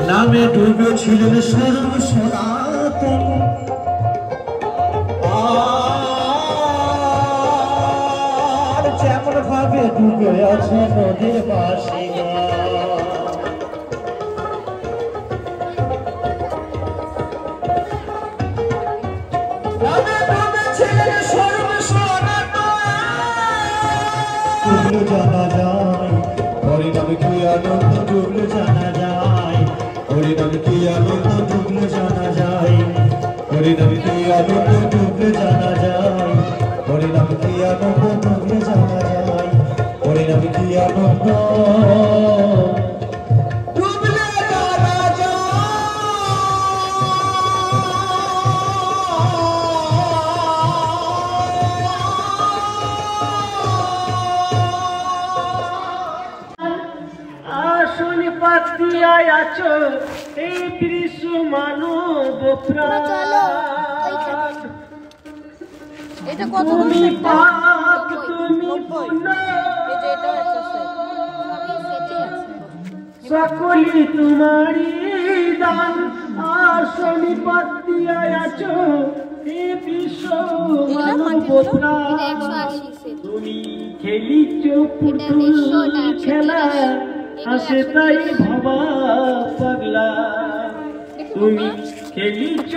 নামে ডুবেছিলেন সর্বসনাতন আর যেমন ভাবে ডুবে আছে নদীর পাশে ডুবলে জানা যায় হরিনামে কি আনন্দ ডুবলে জানা যায় হরিনামে কি আনন্দ ডুবলে জানা যায় হরিনামে কি আনন্দ ডুবলে জানা যায় হরিনামে কি আনন্দ ডুবলে জানা যায় হরিনামে কি আনন্দ আছো এই দৃশ্য মানব প্রাণ তুমি পাক তুমি সকলি তোমারি দান আসনি পাতিয়ায় আছো এই দৃশ্য মানব প্রাণ তুমি খেলিছ পুতুল খেলা আসে তাই ভাবা পাগলা তুমি খেলিছ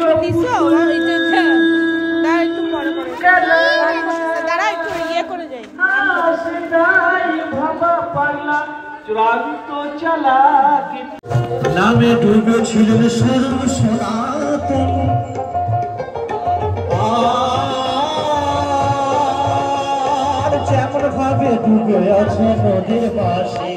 আসে তাই ভাবা পাগলা চূড়ান্ত চালাক নামে ডুবেছিলেন সর্বসনাতন আর যেমন ভাবে ডুবে আছে নদীর পাশে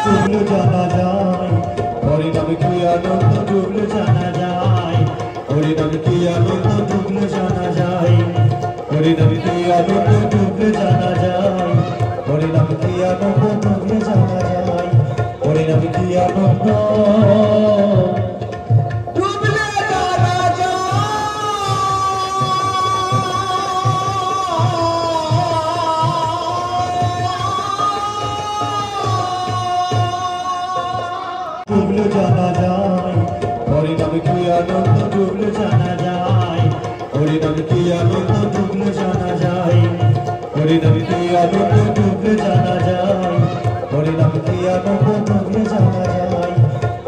ডুবলে জানা যায় হরিনামে কি আনন্দ ডুবলে জানা যায় হরিনামে কি আনন্দ ডুবলে জানা যায় হরিনামে কি আনন্দ ডুবলে জানা যায় হরিনামে কি আনন্দ ডুবলে জানা যায় হরিনামে কি আনন্দ ডুবলে জানা যায় হরিনামে কি আনন্দ ডুবলে জানা যায় হরিনামে কি আনন্দ ডুবলে জানা যায় হরিনামে কি আনন্দ ডুবলে জানা যায়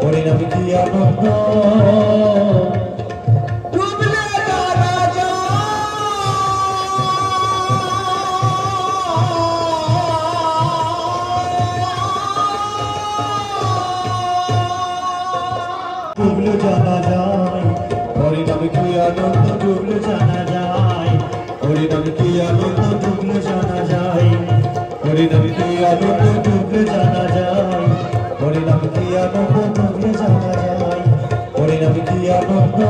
হরিনামে কি আনন্দ ডুবলে জানা যায় হরিনামে কি আনন্দ ডুবলে জানা যায় হরিনামে কি আনন্দ ডুবলে জানা যায় হরিনামে কি আনন্দ ডুবলে জানা যায় হরিনামে কি আনন্দ ডুবলে জানা যায় হরিনামে কি আনন্দ ডুবলে জানা যায় হরিনামে কি আনন্দ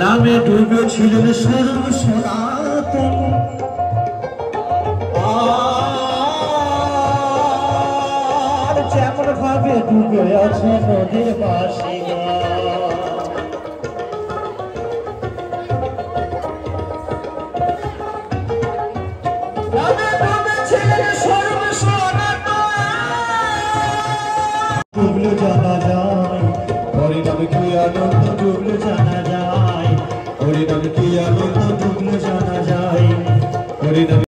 নামে ডুবেছিলেন সর্বসনাতন আর যেমন ভাবে ডুবে আছে নদীর পাশে ডুবলে জানা যায় হরিনামে কি আনন্দ ডুবলে জানা যায় হরিনামে কি আনন্দ ডুবলে জানা যায় হরিনামে